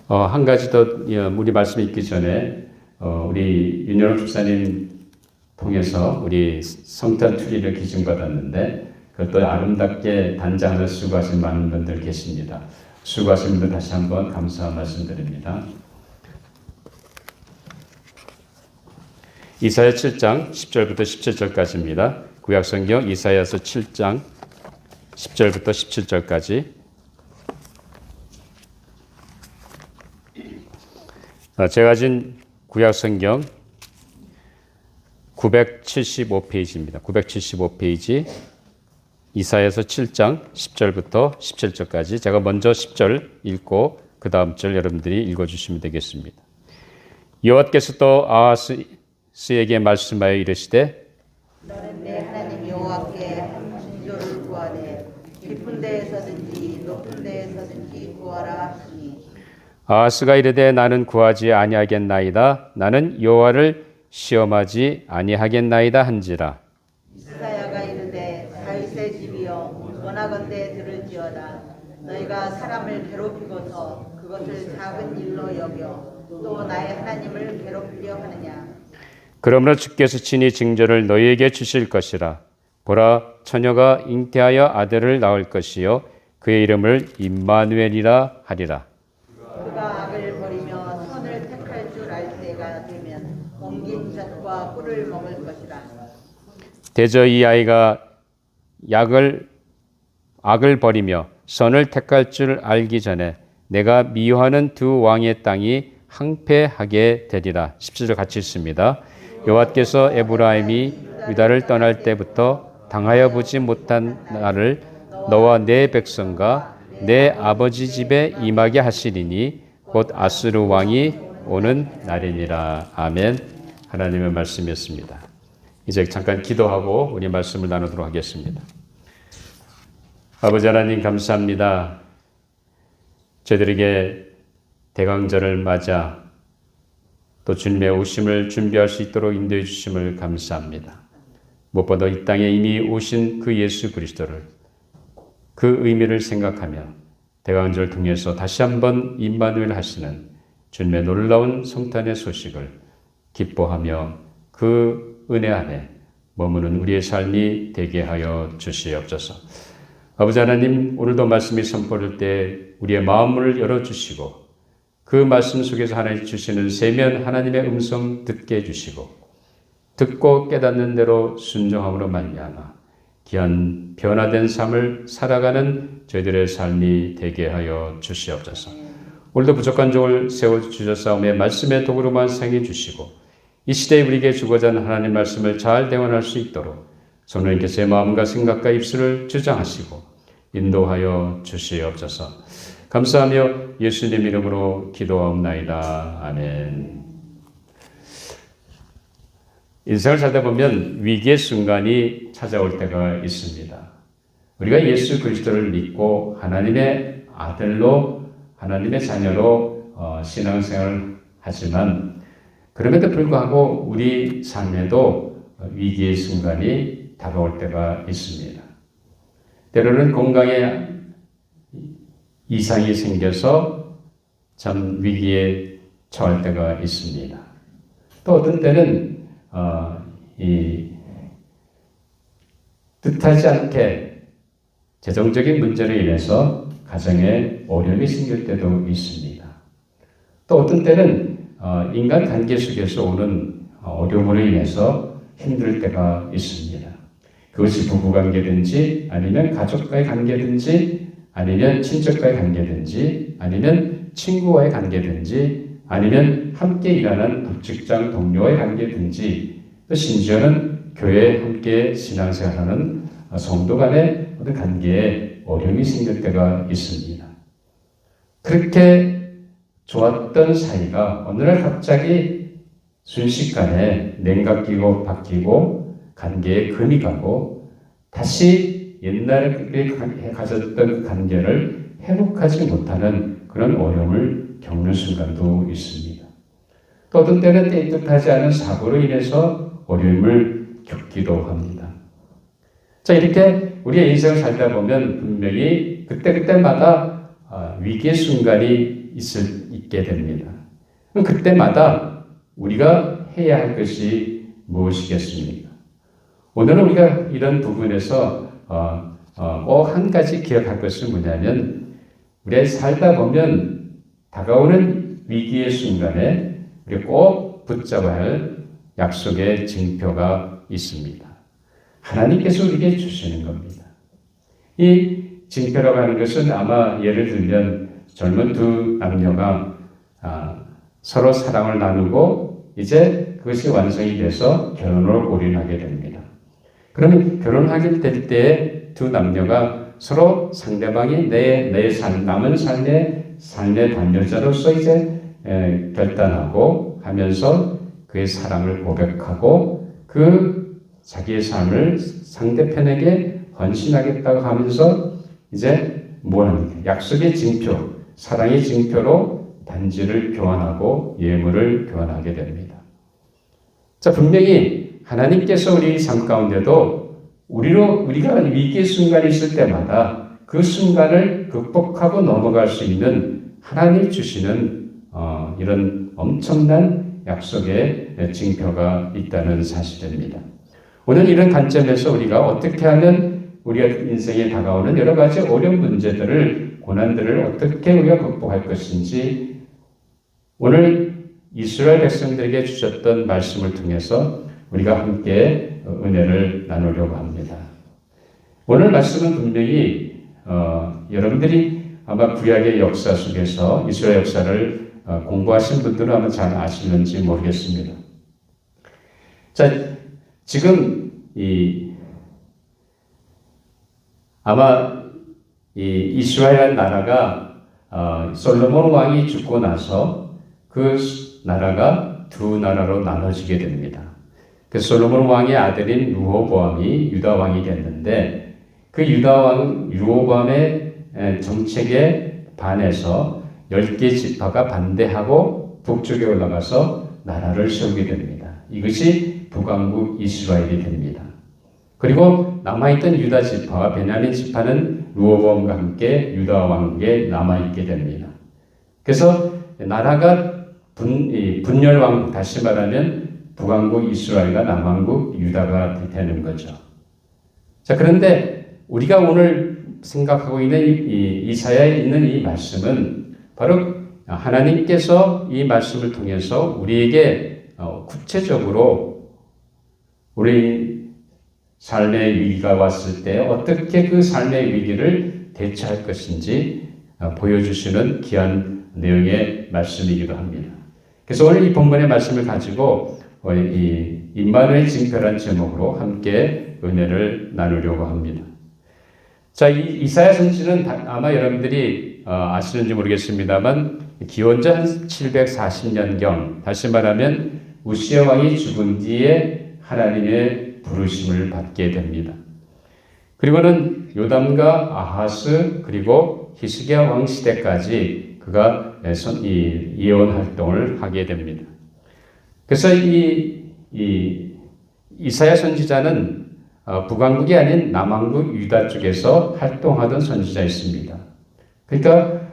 한 가지 더 우리 말씀 읽기 전에 우리 윤여록 집사님 통해서 우리 성탄 트리를 기증받았는데 그것도 아름답게 단장을 수고하신 많은 분들 계십니다. 수고하신 분들 다시 한번 감사 말씀드립니다. 이사야 7장 10절부터 17절까지입니다. 구약성경 이사야서 7장 10절부터 17절까지. 제가 가진 구약성경 975페이지입니다. 975페이지 이사야서 7장 10절부터 17절까지. 제가 먼저 10절 읽고 그 다음 절 여러분들이 읽어주시면 되겠습니다. 여호와께서 또 아하스에게 말씀하여 이르시되 너는 내 하나님 여호와께 한 진조를 구하되 깊은 데에서든지 높은 데에서든지 구하라 하니 아하스가 이르되 나는 구하지 아니하겠나이다. 나는 여호와를 시험하지 아니하겠나이다 한지라. 이사야가 이르되 다윗의 집이여 원하건대 들을지어다. 너희가 사람을 괴롭히고서 그것을 작은 일로 여겨 또 나의 하나님을 괴롭히려 하느냐. 그러므로 주께서 친히 징조를 너희에게 주실 것이라. 보라, 처녀가 잉태하여 아들을 낳을 것이요 그의 이름을 임마누엘이라 하리라. 그가 악을 버리며 선을 택할 줄 알 때가 되면 옮긴 젖과 꿀을 먹을 것이라. 대저 이 아이가 악을 버리며 선을 택할 줄 알기 전에 내가 미워하는 두 왕의 땅이 항폐하게 되리라. 17절 같이 있습니다. 여호와께서 에브라임이 유다를 떠날 때부터 당하여 보지 못한 날을 너와 내 백성과 내 아버지 집에 임하게 하시리니 곧 아수르 왕이 오는 날이니라. 아멘. 하나님의 말씀이었습니다. 이제 잠깐 기도하고 우리 말씀을 나누도록 하겠습니다. 아버지 하나님 감사합니다. 저희들에게 대강절을 맞아 또 주님의 오심을 준비할 수 있도록 인도해 주심을 감사합니다. 무엇보다 이 땅에 이미 오신 그 예수 그리스도를 그 의미를 생각하며 대강절을 통해서 다시 한번 임마누엘 하시는 주님의 놀라운 성탄의 소식을 기뻐하며 그 은혜 안에 머무는 우리의 삶이 되게 하여 주시옵소서. 아버지 하나님, 오늘도 말씀이 선포될 때 우리의 마음을 열어주시고 그 말씀 속에서 하나님 주시는 세면 하나님의 음성 듣게 해주시고 듣고 깨닫는 대로 순종함으로 말미암아 귀한 변화된 삶을 살아가는 저희들의 삶이 되게 하여 주시옵소서. 오늘도 부족한 종을 세워주셨사오며 말씀의 도구로만 사용해 주시고 이 시대에 우리에게 주고자 하는 하나님 말씀을 잘 대원할 수 있도록 성령님께서 마음과 생각과 입술을 주장하시고 인도하여 주시옵소서. 감사하며 예수님 이름으로 기도하옵나이다. 아멘. 인생을 살다 보면 위기의 순간이 찾아올 때가 있습니다. 우리가 예수 그리스도를 믿고 하나님의 아들로 하나님의 자녀로 신앙생활을 하지만 그럼에도 불구하고 우리 삶에도 위기의 순간이 다가올 때가 있습니다. 때로는 건강에 이상이 생겨서 참 위기에 처할 때가 있습니다. 또 어떤 때는 뜻하지 않게 재정적인 문제로 인해서 가정에 어려움이 생길 때도 있습니다. 또 어떤 때는 인간 관계 속에서 오는 어려움으로 인해서 힘들 때가 있습니다. 그것이 부부관계든지 아니면 가족과의 관계든지 아니면 친척과의 관계든지 아니면 친구와의 관계든지 아니면 함께 일하는 직장 동료와의 관계든지 또 심지어는 교회에 함께 신앙생활하는 성도 간의 어떤 관계에 어려움이 생길 때가 있습니다. 그렇게 좋았던 사이가 어느 날 갑자기 순식간에 냉각기고 바뀌고 관계에 금이 가고 다시 옛날에 가졌던 관계를 회복하지 못하는 그런 어려움을 겪는 순간도 있습니다. 또 어떤 때는 뜻하지 않은 사고로 인해서 어려움을 겪기도 합니다. 자, 이렇게 우리의 인생을 살다 보면 분명히 그때그때마다 위기의 순간이 있게 됩니다. 그때마다 우리가 해야 할 것이 무엇이겠습니까? 오늘은 우리가 이런 부분에서 꼭 한 가지 기억할 것은 뭐냐면, 우리가 살다 보면 다가오는 위기의 순간에 우리가 꼭 붙잡아야 할 약속의 징표가 있습니다. 하나님께서 우리에게 주시는 겁니다. 이 징표라고 하는 것은 아마 예를 들면 젊은 두 남녀가 서로 사랑을 나누고 이제 그것이 완성이 돼서 결혼을 올인하게 됩니다. 그러면 결혼하게 될 때 두 남녀가 서로 상대방이 내 남은 삶의 반려자로서 이제 결단하고 하면서 그의 사랑을 고백하고 그 자기의 삶을 상대편에게 헌신하겠다고 하면서 이제 뭘 합니까? 약속의 징표, 사랑의 징표로 반지를 교환하고 예물을 교환하게 됩니다. 자, 분명히 하나님께서 우리 삶 가운데도 우리가 위기의 순간이 있을 때마다 그 순간을 극복하고 넘어갈 수 있는 하나님이 주시는 이런 엄청난 약속의 징표가 있다는 사실입니다. 오늘 이런 관점에서 우리가 어떻게 하면 우리가 인생에 다가오는 여러 가지 어려운 문제들을, 고난들을 어떻게 우리가 극복할 것인지 오늘 이스라엘 백성들에게 주셨던 말씀을 통해서 우리가 함께 은혜를 나누려고 합니다. 오늘 말씀은 분명히 여러분들이 아마 구약의 역사 속에서 이스라엘 역사를 공부하신 분들은 아마 잘 아시는지 모르겠습니다. 자, 지금 아마 이스라엘 나라가 솔로몬 왕이 죽고 나서 그 나라가 두 나라로 나눠지게 됩니다. 그 솔로몬 왕의 아들인 르호보암이 유다 왕이 됐는데 그 유다 왕 르호보암의 정책에 반해서 10개 지파가 반대하고 북쪽에 올라가서 나라를 세우게 됩니다. 이것이 북왕국 이스라엘이 됩니다. 그리고 남아있던 유다 지파와 베냐민 지파는 르호보암과 함께 유다 왕국에 남아있게 됩니다. 그래서 나라가 분열왕국, 다시 말하면 북왕국 이스라엘과 남왕국 유다가 되는 거죠. 자, 그런데 우리가 오늘 생각하고 있는 이사야에 있는 이 말씀은 바로 하나님께서 이 말씀을 통해서 우리에게 구체적으로 우리 삶의 위기가 왔을 때 어떻게 그 삶의 위기를 대처할 것인지 보여주시는 귀한 내용의 말씀이기도 합니다. 그래서 오늘 이 본문의 말씀을 가지고 이 임마누엘 징표란 제목으로 함께 은혜를 나누려고 합니다. 자, 이사야 선지는 아마 여러분들이 아시는지 모르겠습니다만 기원전 한 740년경, 다시 말하면 우시야 왕이 죽은 뒤에 하나님의 부르심을 받게 됩니다. 그리고는 요담과 아하스 그리고 히스기야 왕 시대까지 그가 예언 활동을 하게 됩니다. 그래서 이사야 선지자는 북왕국이 아닌 남왕국 유다 쪽에서 활동하던 선지자였습니다. 그러니까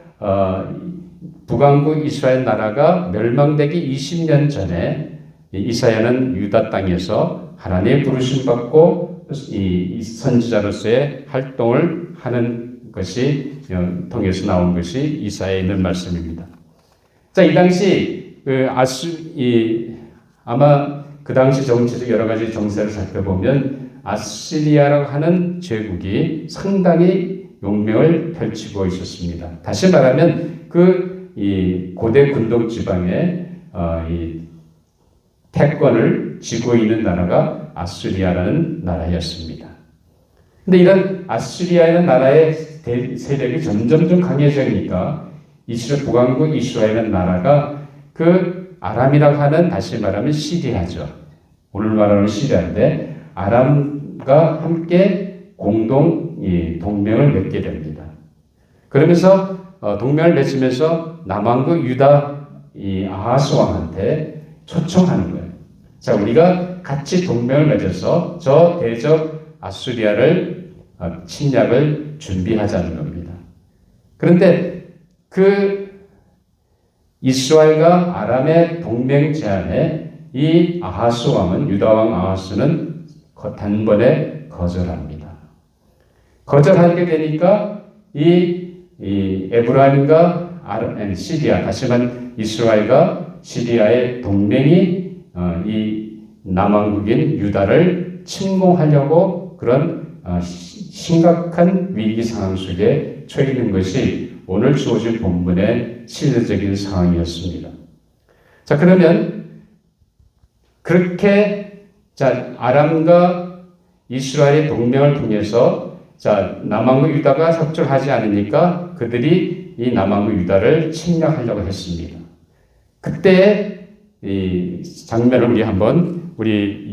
북왕국 이스라엘 나라가 멸망되기 20년 전에 이사야는 유다 땅에서 하나님의 부르심 받고 이 선지자로서의 활동을 하는 것이 통해서 나온 것이 이사야에 있는 말씀입니다. 자, 이 당시 아마 그 당시 정치적 여러 가지 정세를 살펴보면 아시리아라고 하는 제국이 상당히 용맹을 펼치고 있었습니다. 다시 말하면 이 고대 군동 지방의 이 패권을 쥐고 있는 나라가 아시리아라는 나라였습니다. 근데 이런 아시리아라는 나라의 세력이 점점 강해지니까 북왕국 이스라엘이라는 나라가 그 아람이라고 하는, 다시 말하면 시리아죠. 오늘 말하는 시리아인데 아람과 함께 공동 동맹을 맺게 됩니다. 그러면서 동맹을 맺으면서 남왕국 유다 아하스 왕한테 초청하는 거예요. 자, 우리가 같이 동맹을 맺어서 저 대적 아수리아를 침략을 준비하자는 겁니다. 그런데 그 이스라엘과 아람의 동맹 제안에 이 아하스 왕은, 유다 왕 아하스는 단번에 거절합니다. 거절하게 되니까 이 에브라임과 시리아, 다시 말하면 이스라엘과 시리아의 동맹이 이 남왕국인 유다를 침공하려고 그런 심각한 위기 상황 속에 처해 있는 것이 오늘 주어진 본문의 실제적인 상황이었습니다. 자, 그러면 그렇게 아람과 이스라엘의 동맹을 통해서 남왕국 유다가 협조하지 않으니까 그들이 이 남왕국 유다를 침략하려고 했습니다. 그때 이 장면을 우리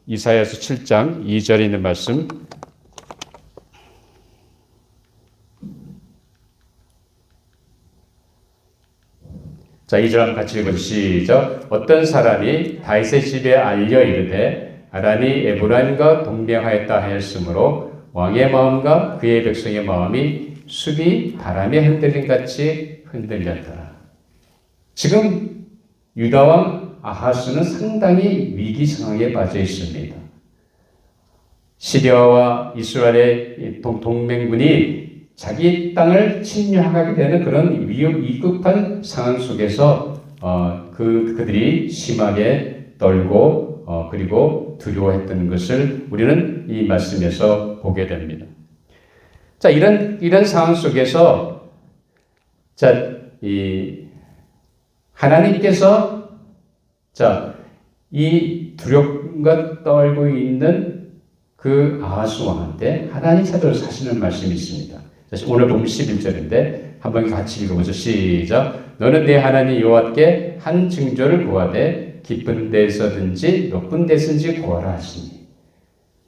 이사야서 7장 2절에 있는 말씀, 자, 2절 한번 같이 읽어주시죠. 시작. 어떤 사람이 다윗의 집에 알려 이르되 아람이 에브라임과 동맹하였다 하였으므로 왕의 마음과 그의 백성의 마음이 숲이 바람에 흔들림 같이 흔들렸더라. 지금 유다왕 아하스는 상당히 위기 상황에 빠져 있습니다. 시리아와 이스라엘의 동맹군이 자기 땅을 침략하게 되는 그런 위급한 상황 속에서 그들이 심하게 떨고 그리고 두려워했던 것을 우리는 이 말씀에서 보게 됩니다. 자, 이런 상황 속에서 이 하나님께서 이 두려움과 떨고 있는 그 아하스 왕한테 하나님 찾아서 하시는 말씀이 있습니다. 오늘 보면 11절인데 한번 같이 읽어보죠. 시작. 너는 내 하나님 여호와께 한 징조를 구하되 깊은 데서든지 높은 데서든지 구하라 하시니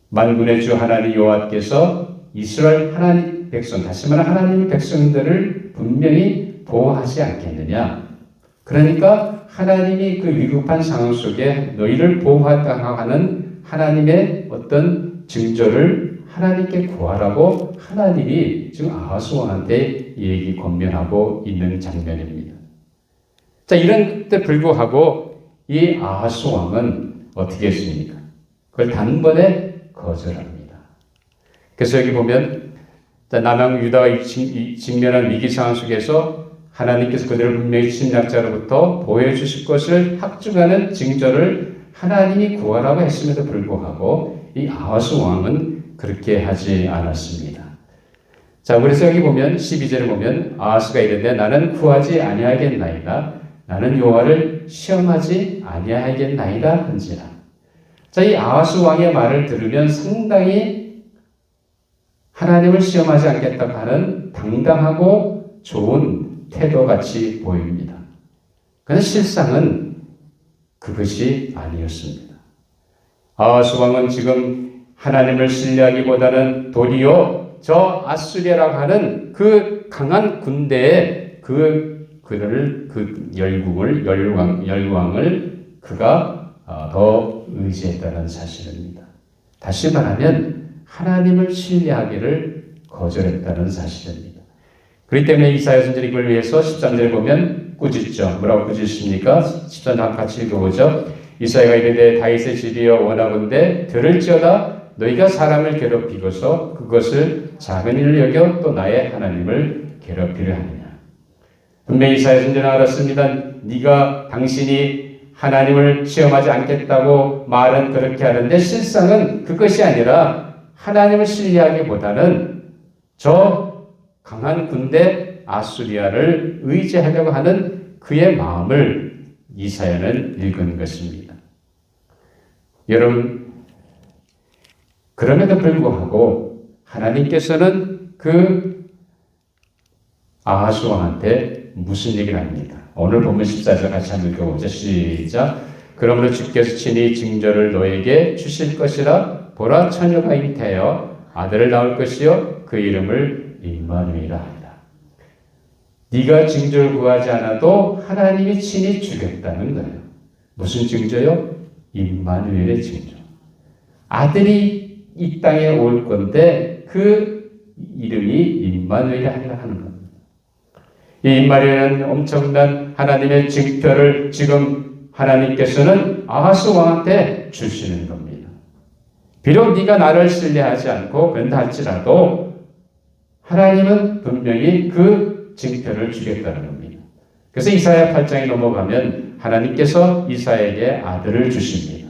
만군의 주 하나님 여호와께서 이스라엘 하나님 백성, 다시 말하면 하나님의 백성들을 분명히 보호하지 않겠느냐. 그러니까 하나님이 그 위급한 상황 속에 너희를 보호하다 하는 하나님의 어떤 징조를 하나님께 구하라고 하나님이 지금 아하스 왕한테 얘기 권면하고 있는 장면입니다. 자, 이런 때 불구하고 이 아하스 왕은 어떻게 했습니까? 그걸 단번에 거절합니다. 그래서 여기 보면 남왕 유다가 직면한 위기 상황 속에서 하나님께서 그들을 분명히 침략자로부터 보호해 주실 것을 확증하는 징조를 하나님이 구하라고 했음에도 불구하고 이 아하스 왕은 그렇게 하지 않았습니다. 자, 그래서 여기 보면 12절에 보면 아하스가 이르되 나는 구하지 아니하겠나이다. 나는 여호와를 시험하지 아니하겠나이다 한지라. 자, 이 아하스 왕의 말을 들으면 상당히 하나님을 시험하지 않겠다고 하는 당당하고 좋은 태도같이 보입니다. 그런데 실상은 그것이 아니었습니다. 아하스 왕은 지금 하나님을 신뢰하기보다는 도리어 저 아수리아라고 하는 그 강한 군대에 그 열왕을 그가 더 의지했다는 사실입니다. 다시 말하면 하나님을 신뢰하기를 거절했다는 사실입니다. 그렇기 때문에 이사야 선지자는 이걸 위해서 13절에 보면 꾸짖죠. 뭐라고 꾸짖습니까? 13절 같이 읽어보죠. 이사야가 이르되 다윗의 집이여 원하건대 들을지어다 너희가 사람을 괴롭히고서 그것을 작은 일을 여겨 또 나의 하나님을 괴롭히려 하느냐. 분명히 이사야 선지자는 알았습니다. 당신이 하나님을 시험하지 않겠다고 말은 그렇게 하는데 실상은 그것이 아니라 하나님을 신뢰하기보다는 저 강한 군대 아수리아를 의지하려고 하는 그의 마음을 이사야는 읽은 것입니다. 여러분, 그럼에도 불구하고 하나님께서는 그 아하스 왕한테 무슨 얘기를 합니까? 오늘 보면 14절 같이 한번 읽어보죠. 시작. 그러므로 주께서 친히 징조를 너에게 주실 것이라. 보라, 처녀가 잉태하여 아들을 낳을 것이요 그 이름을 임마누엘이라 하리라. 네가 징조를 구하지 않아도 하나님이 친히 주겠다는 거예요. 무슨 징조요? 임마누엘의 징조. 아들이 이 땅에 올 건데 그 이름이 임마누엘이 하리라 하는 겁니다. 이 임마누엘은 엄청난 하나님의 징표를 지금 하나님께서는 아하스 왕한테 주시는 겁니다. 비록 네가 나를 신뢰하지 않고 그런다 할지라도 하나님은 분명히 그 징표를 주겠다는 겁니다. 그래서 이사야 8장에 넘어가면 하나님께서 이사야에게 아들을 주십니다.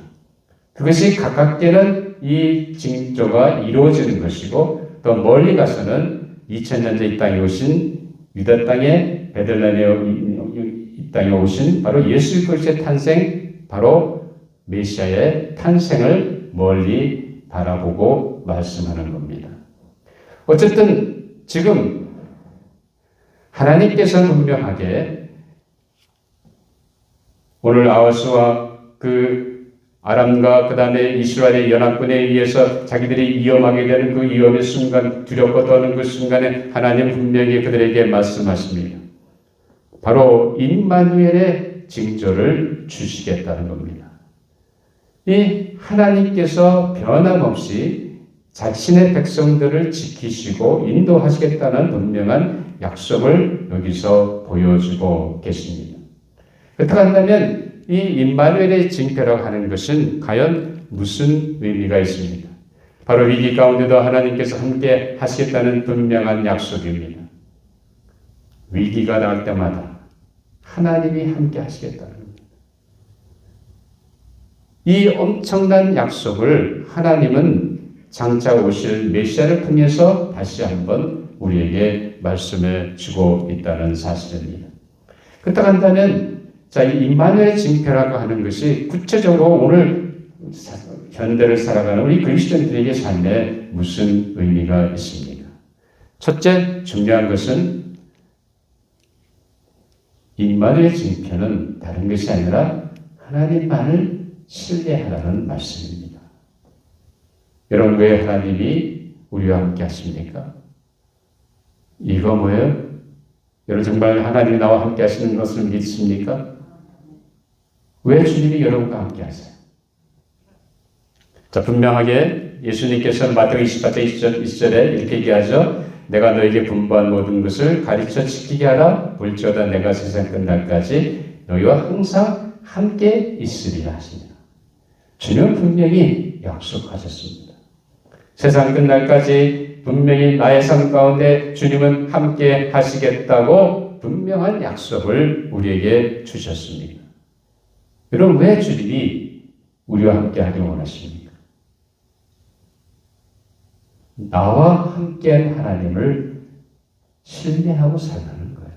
그것이 가깝게는 이 징조가 이루어지는 것이고 더 멀리 가서는 2000년 전 이 땅에 오신 유다 땅의 베들레헴의 이 땅에 오신 바로 예수 그리스도의 탄생, 바로 메시아의 탄생을 멀리 바라보고 말씀하는 겁니다. 어쨌든 지금 하나님께서는 분명하게 오늘 아하스와 그 아람과 그 다음에 이스라엘의 연합군에 의해서 자기들이 위험하게 되는 그 위험의 순간, 두렵고 떠는 그 순간에 하나님 분명히 그들에게 말씀하십니다. 바로 임마누엘의 징조를 주시겠다는 겁니다. 이 하나님께서 변함없이 자신의 백성들을 지키시고 인도하시겠다는 분명한 약속을 여기서 보여주고 계십니다. 그렇다고 한다면 이 임마누엘의 징표라고 하는 것은 과연 무슨 의미가 있습니까? 바로 위기 가운데도 하나님께서 함께 하시겠다는 분명한 약속입니다. 위기가 나올 때마다 하나님이 함께 하시겠다는 겁니다. 이 엄청난 약속을 하나님은 장차 오실 메시아를 통해서 다시 한번 우리에게 말씀해 주고 있다는 사실입니다. 그렇다고 한다면 자, 이 임마누엘의 징표라고 하는 것이 구체적으로 오늘 현대를 살아가는 우리 그리스도인들에게 삶에 무슨 의미가 있습니까? 첫째, 중요한 것은 임마누엘의 징표는 다른 것이 아니라 하나님만을 신뢰하라는 말씀입니다. 여러분, 왜 하나님이 우리와 함께 하십니까? 이거 뭐예요? 여러분 정말 하나님이 나와 함께 하시는 것을 믿습니까? 왜 주님이 여러분과 함께 하세요? 자, 분명하게 예수님께서는 마태복음 28장 20절에 이렇게 얘기하죠. 내가 너에게 분부한 모든 것을 가르쳐 지키게 하라. 볼지어다 내가 세상 끝날까지 너희와 항상 함께 있으리라 하십니다. 주님은 분명히 약속하셨습니다. 세상 끝날까지 분명히 나의 삶 가운데 주님은 함께 하시겠다고 분명한 약속을 우리에게 주셨습니다. 여러분, 왜 주님이 우리와 함께 하길 원하십니까? 나와 함께한 하나님을 신뢰하고 살라는 거예요.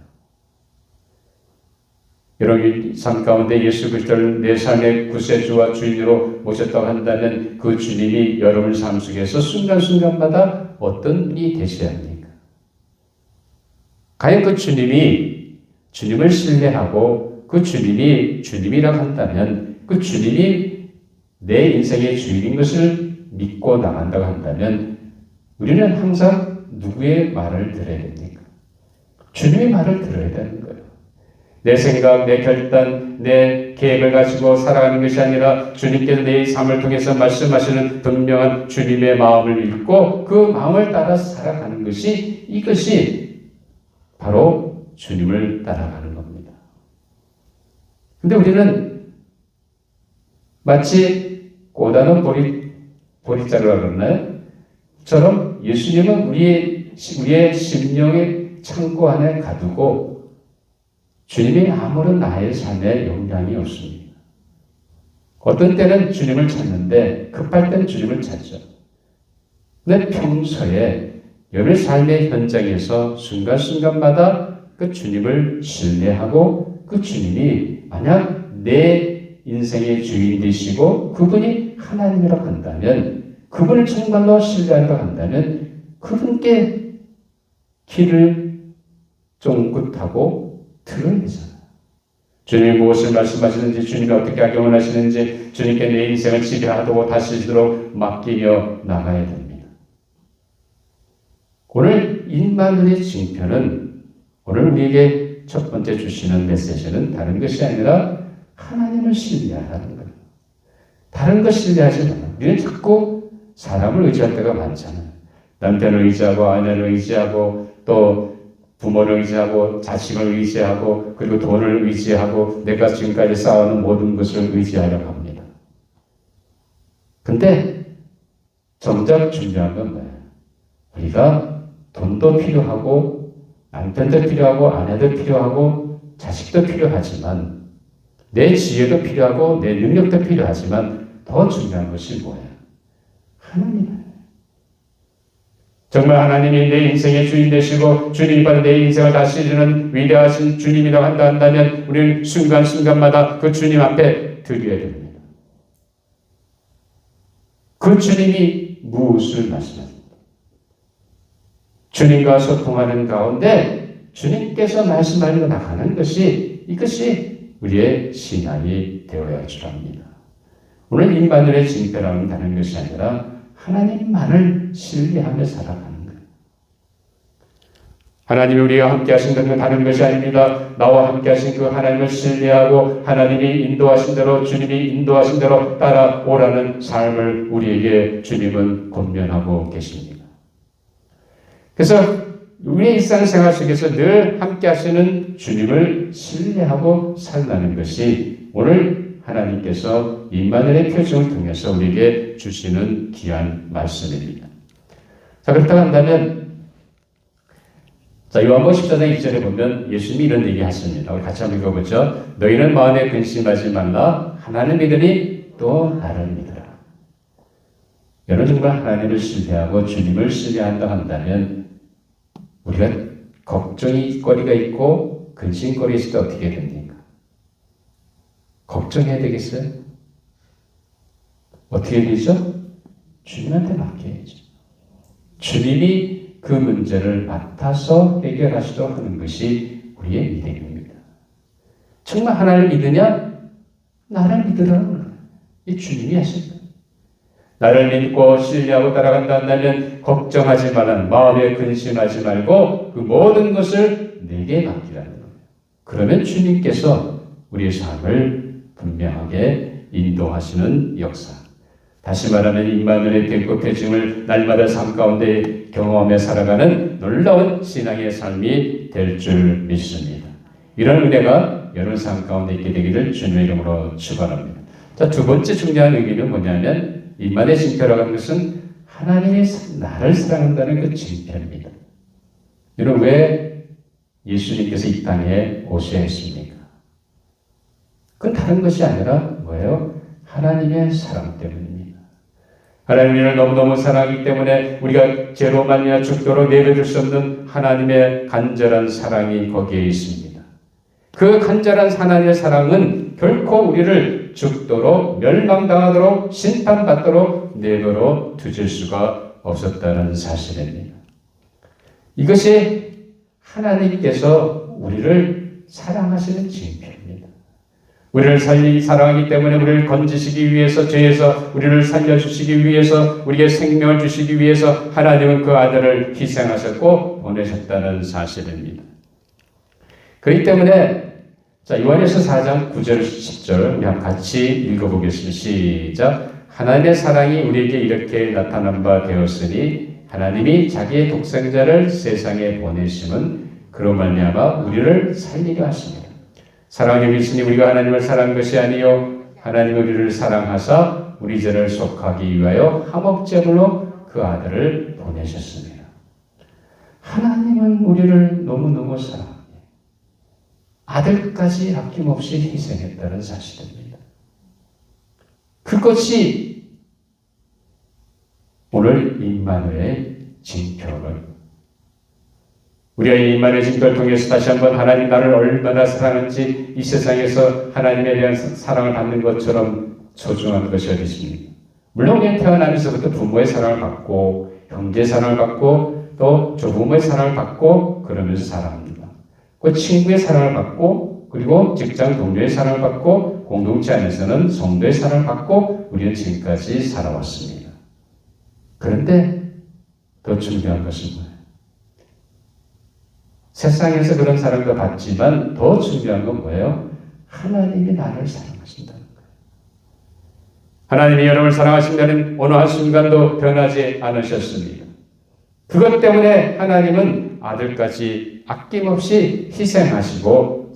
여러분, 삶 가운데 예수 그리스도를 내 삶의 구세주와 주인으로 모셨다고 한다면 그 주님이 여러분 삶 속에서 순간순간마다 어떤 분이 되셔야 합니까? 과연 그 주님을 신뢰하고 그 주님이 주님이라고 한다면 그 주님이 내 인생의 주인인 것을 믿고 나간다고 한다면 우리는 항상 누구의 말을 들어야 됩니까? 주님의 말을 들어야 되는 거예요. 내 생각, 내 결단, 내 계획을 가지고 살아가는 것이 아니라 주님께서 내 삶을 통해서 말씀하시는 분명한 주님의 마음을 읽고 그 마음을 따라 살아가는 것이 이것이 바로 주님을 따라가는 겁니다. 근데 우리는 마치 꽃다는 보리자루라 그러나요? 처럼 예수님은 우리의 심령의 창고 안에 가두고 주님이 아무런 나의 삶에 영향이 없습니다. 어떤 때는 주님을 찾는데 급할 때는 주님을 찾죠. 근데 평소에 여러분의 삶의 현장에서 순간순간마다 그 주님을 신뢰하고 그 주님이 만약 내 인생의 주인 되시고 그분이 하나님이라고 한다면 그분을 정말로 신뢰한다고 한다면 그분께 길을 쫑긋하고 들어야 되잖아요. 주님이 무엇을 말씀하시는지, 주님이 어떻게 하기 원하시는지, 주님께 내 인생을 지배하도록 다시도록 맡기며 나가야 됩니다. 오늘 임마누엘의 징표는 오늘 우리에게 첫 번째 주시는 메시지는 다른 것이 아니라 하나님을 신뢰하라는 거예요. 다른 것 신뢰하지 말아요. 우리는 자꾸 사람을 의지할 때가 많잖아요. 남편을 의지하고 아내를 의지하고 또 부모를 의지하고 자식을 의지하고 그리고 돈을 의지하고 내가 지금까지 쌓아놓은 모든 것을 의지하려고 합니다. 근데 정작 중요한 건 뭐예요? 우리가 돈도 필요하고 남편도 필요하고 아내도 필요하고 자식도 필요하지만 내 지혜도 필요하고 내 능력도 필요하지만 더 중요한 것이 뭐예요? 하나님. 정말 하나님이 내 인생의 주인 되시고 주님이 바로 내 인생을 다스리는 위대하신 주님이라고 한다면 우리는 순간순간마다 그 주님 앞에 드려야 됩니다. 그 주님이 무엇을 말씀하십니까? 주님과 소통하는 가운데 주님께서 말씀하려 나가는 것이 이것이 우리의 신앙이 되어야 줄 압니다. 오늘 임마누엘의 징표라는 다른 것이 아니라 하나님만을 신뢰하며 살아가는 거예요. 하나님이 우리와 함께 하신 것은 다른 것이 아닙니다. 나와 함께 하신 그 하나님을 신뢰하고 하나님이 인도하신 대로 주님이 인도하신 대로 따라오라는 삶을 우리에게 주님은 권면하고 계십니다. 그래서 우리의 일상생활 속에서 늘 함께 하시는 주님을 신뢰하고 살라는 것이 오늘 하나님께서 임마누엘의 표정을 통해서 우리에게 주시는 귀한 말씀입니다. 자, 그렇다고 한다면 요한복음 14장 2절에 보면 예수님이 이런 얘기 하십니다. 우리 같이 한번 읽어보죠. 너희는 마음에 근심하지 말라. 하나님을 믿으니 또 나를 믿으라. 여러분 정말 하나님을 신뢰하고 주님을 신뢰한다 한다면 우리가 걱정거리가 있고 근심거리 있을 때 어떻게 됩니까? 걱정해야 되겠어요? 어떻게 되죠? 주님한테 맡겨야죠. 주님이 그 문제를 맡아서 해결하시도록 하는 것이 우리의 믿음입니다. 정말 하나님을 믿으냐? 나를 믿으라는 거예요. 이 주님이 하신 거예요. 나를 믿고 신뢰하고 따라간다 한다면 걱정하지 말라. 마음에 근심하지 말고 그 모든 것을 내게 맡기라는 거예요. 그러면 주님께서 우리의 삶을 분명하게 인도하시는 역사. 다시 말하면 임마누엘의 대고 표징을 날마다 삶 가운데 경험하며 살아가는 놀라운 신앙의 삶이 될 줄 믿습니다. 이런 은혜가 여러분 삶 가운데 있게 되기를 주님의 이름으로 축원합니다. 자, 두 번째 중요한 의미는 뭐냐면 임마누엘의 징표라고 하는 것은 하나님이 나를 사랑한다는 그 징표입니다. 여러분 왜 예수님께서 이 땅에 오셔야 했습니까? 그건 다른 것이 아니라 뭐예요? 하나님의 사랑 때문입니다. 하나님이 우리를 너무너무 사랑하기 때문에 우리가 죄로 말미암아 죽도록 내버릴 수 없는 하나님의 간절한 사랑이 거기에 있습니다. 그 간절한 하나님의 사랑은 결코 우리를 죽도록 멸망당하도록 심판받도록 내버려 두실 수가 없었다는 사실입니다. 이것이 하나님께서 우리를 사랑하시는 징표입니다. 우리를 사랑하기 때문에 우리를 건지시기 위해서 죄에서 우리를 살려주시기 위해서 우리에게 생명을 주시기 위해서 하나님은 그 아들을 희생하셨고 보내셨다는 사실입니다. 그렇기 때문에 자, 요한일서 4장 9절 10절 우리 같이 읽어보겠습니다. 시작. 하나님의 사랑이 우리에게 이렇게 나타난 바 되었으니 하나님이 자기의 독생자를 세상에 보내심은 그로 말미암아 우리를 살리려 하십니다. 사랑하는 믿으시니 우리가 하나님을 사랑한 것이 아니요 하나님이 우리를 사랑하사 우리 죄를 속하기 위하여 화목제물로 그 아들을 보내셨습니다. 하나님은 우리를 너무너무 사랑합니다. 아들까지 아낌없이 희생했다는 사실입니다. 그것이 오늘 임마누엘의 징표를 우리가 이 임마누엘의 징표를 통해서 다시 한번 하나님 나를 얼마나 사랑하는지 이 세상에서 하나님에 대한 사랑을 받는 것처럼 소중한 것이 어디 있습니까? 물론 우리는 태어나면서부터 부모의 사랑을 받고 형제의 사랑을 받고 또 조부모의 사랑을 받고 그러면서 살아갑니다. 그 친구의 사랑을 받고 그리고 직장 동료의 사랑을 받고 공동체 안에서는 성도의 사랑을 받고 우리는 지금까지 살아왔습니다. 그런데 더 중요한 것은 뭐예요? 세상에서 그런 사랑도 받지만 더 중요한 건 뭐예요? 하나님이 나를 사랑하신다는 거예요. 하나님이 여러분을 사랑하신다는 어느 한순간도 변하지 않으셨습니다. 그것 때문에 하나님은 아들까지 아낌없이 희생하시고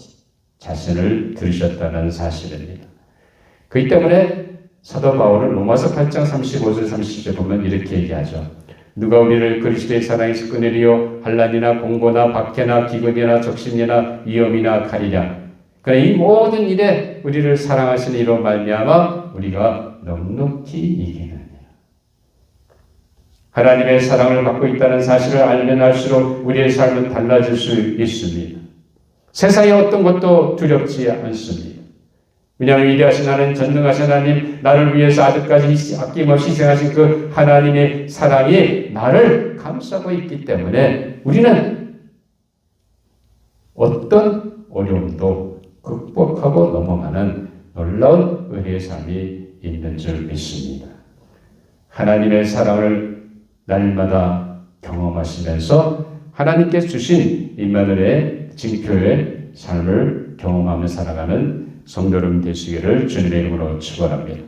자신을 들으셨다는 사실입니다. 그렇기 때문에 사도 바울은 로마서 8장 35절 30절 보면 이렇게 얘기하죠. 누가 우리를 그리스도의 사랑에서 끊으리요 환난이나 공고나 박해나 기근이나 적신이나 위험이나 칼이랴. 그러나 이 모든 일에 우리를 사랑하시는 이로 말미암아 우리가 넉넉히 이기느니라. 하나님의 사랑을 받고 있다는 사실을 알면 알수록 우리의 삶은 달라질 수 있습니다. 세상의 어떤 것도 두렵지 않습니다. 왜냐하면 위대하신 하나님, 전능하신 하나님, 나를 위해서 아들까지 아낌없이 희생하신 그 하나님의 사랑이 나를 감싸고 있기 때문에 우리는 어떤 어려움도 극복하고 넘어가는 놀라운 은혜의 삶이 있는 줄 믿습니다. 하나님의 사랑을 날마다 경험하시면서 하나님께서 주신 임마누엘의 징표의 삶을 경험하며 살아가는 성도 여러분 되시기를 주님의 이름으로 축원합니다.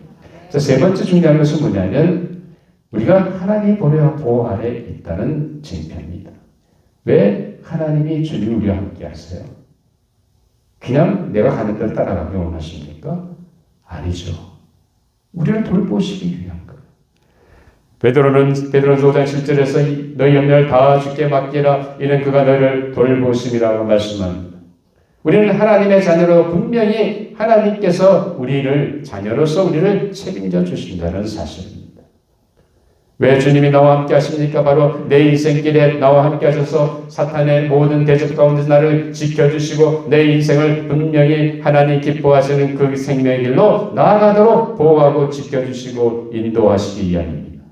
세 번째 중요한 것은 뭐냐면 우리가 하나님의 보호 아래 있다는 징표입니다. 왜 하나님이 주님 우리와 함께 하세요? 그냥 내가 가는 데를 따라가기 원하십니까? 아니죠. 우리를 돌보시기 위한 거예요. 베드로는 베드로전서 5장 7절에서 너희 염려를 다 주께 맡기라 이는 그가 너희를 돌보심이라고 말씀합니다. 우리는 하나님의 자녀로 분명히 하나님께서 우리를 자녀로서 우리를 책임져 주신다는 사실입니다. 왜 주님이 나와 함께 하십니까? 바로 내 인생길에 나와 함께 하셔서 사탄의 모든 대적 가운데서 나를 지켜주시고 내 인생을 분명히 하나님 기뻐하시는 그 생명의 길로 나아가도록 보호하고 지켜주시고 인도하시기 위함입니다.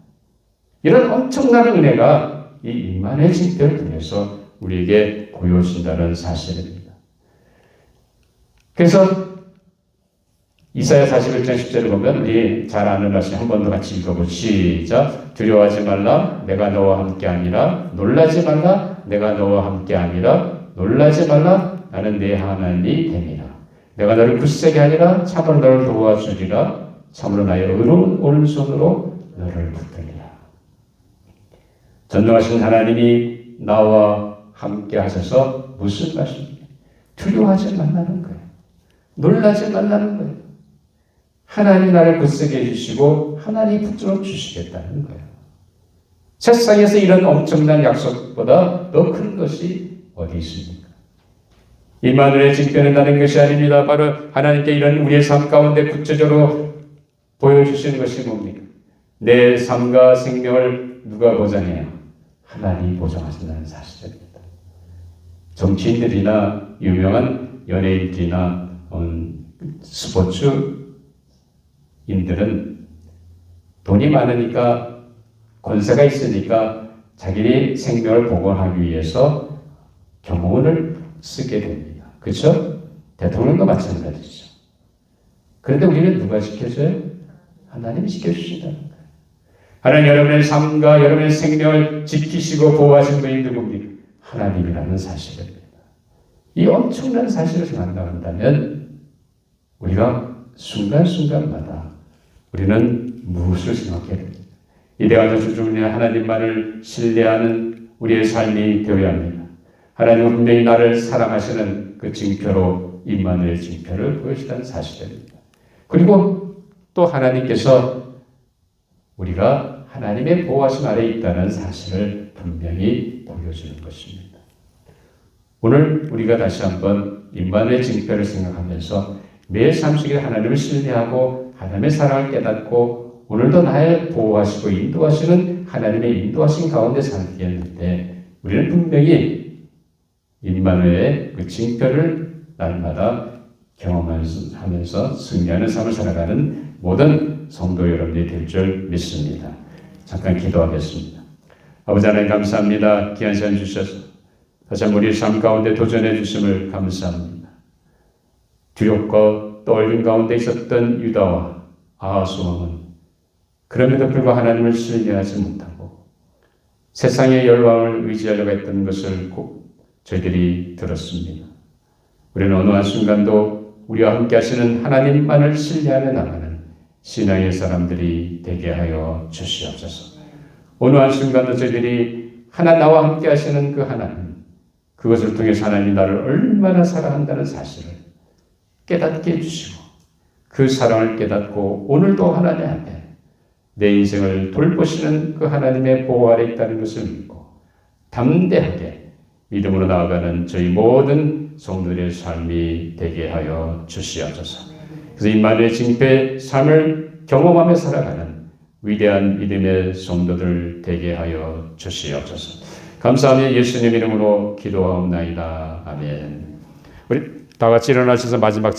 이런 엄청난 은혜가 이 임마누엘 징표를 통해서 우리에게 보여주신다는 사실입니다. 그래서 이사야 41장 10절을 보면 우리 잘 아는 말씀 한 번 더 같이 읽어보시죠. 시작. 두려워하지 말라 내가 너와 함께 아니라 놀라지 말라 내가 너와 함께 아니라 놀라지 말라 나는 네 하나님이 됨이라. 내가 너를 굳세게 하리라 참으로 너를 도와주리라 참으로 나의 의로운 오른손으로 너를 붙들리라. 전능하신 하나님이 나와 함께 하셔서 무슨 말씀입니까? 두려워하지 말라는 거예요. 놀라지 말라는 거예요. 하나님이 나를 굳세게 해주시고 하나님이 붙들어 주시겠다는 거예요. 세상에서 이런 엄청난 약속보다 더 큰 것이 어디 있습니까? 임마누엘의 징표는 다른 것이 아닙니다. 바로 하나님께 이런 우리의 삶 가운데 구체적으로 보여주시는 것이 뭡니까? 내 삶과 생명을 누가 보장해요? 하나님이 보장하신다는 사실입니다. 정치인들이나 유명한 연예인들이나 스포츠인들은 돈이 많으니까 권세가 있으니까 자기의 생명을 보호하기 위해서 경호원을 쓰게 됩니다. 그렇죠? 대통령도 마찬가지죠. 그런데 우리는 누가 지켜줘요? 하나님이 지켜주신다는 거예요. 하나님 여러분의 삶과 여러분의 생명을 지키시고 보호하신 분이 누굽니까? 하나님이라는 사실입니다. 이 엄청난 사실을 생각한다면 우리가 순간순간마다 우리는 무엇을 생각해야 됩니까? 이 대가족 중에 하나님만을 신뢰하는 우리의 삶이 되어야 합니다. 하나님은 분명히 나를 사랑하시는 그 징표로 임마누엘 징표를 보여주다는 사실입니다. 그리고 또 하나님께서 우리가 하나님의 보호하심 아래 있다는 사실을 분명히 보여주는 것입니다. 오늘 우리가 다시 한번 임마누엘 징표를 생각하면서 매일 삶 속에 하나님을 신뢰하고 하나님의 사랑을 깨닫고 오늘도 나를 보호하시고 인도하시는 하나님의 인도하신 가운데 살겠는데 우리는 분명히 임마누엘의 그 징표를 날마다 경험하면서 승리하는 삶을 살아가는 모든 성도 여러분이 될 줄 믿습니다. 잠깐 기도하겠습니다. 아버지 하나님 감사합니다. 귀한 시간 주셔서 다시 한번 우리 삶 가운데 도전해 주심을 감사합니다. 두렵고 떨림 가운데 있었던 유다와 아하스 왕은 그럼에도 불구하고 하나님을 신뢰하지 못하고 세상의 열왕을 의지하려고 했던 것을 꼭 저희들이 들었습니다. 우리는 어느 한순간도 우리와 함께 하시는 하나님만을 신뢰하며 나가는 신앙의 사람들이 되게 하여 주시옵소서. 어느 한순간도 저희들이 나와 함께 하시는 그 하나님, 그것을 통해서 하나님이 나를 얼마나 사랑한다는 사실을 깨닫게 해주시고 그 사랑을 깨닫고 오늘도 하나님 앞에 내 인생을 돌보시는 그 하나님의 보호 아래 있다는 것을 믿고 담대하게 믿음으로 나아가는 저희 모든 성도들의 삶이 되게 하여 주시옵소서. 그래서 임마누엘 징표의 삶을 경험하며 살아가는 위대한 믿음의 성도들 되게 하여 주시옵소서. 감사하며 예수님 이름으로 기도하옵나이다. 아멘. 우리 다 같이 일어나셔서 마지막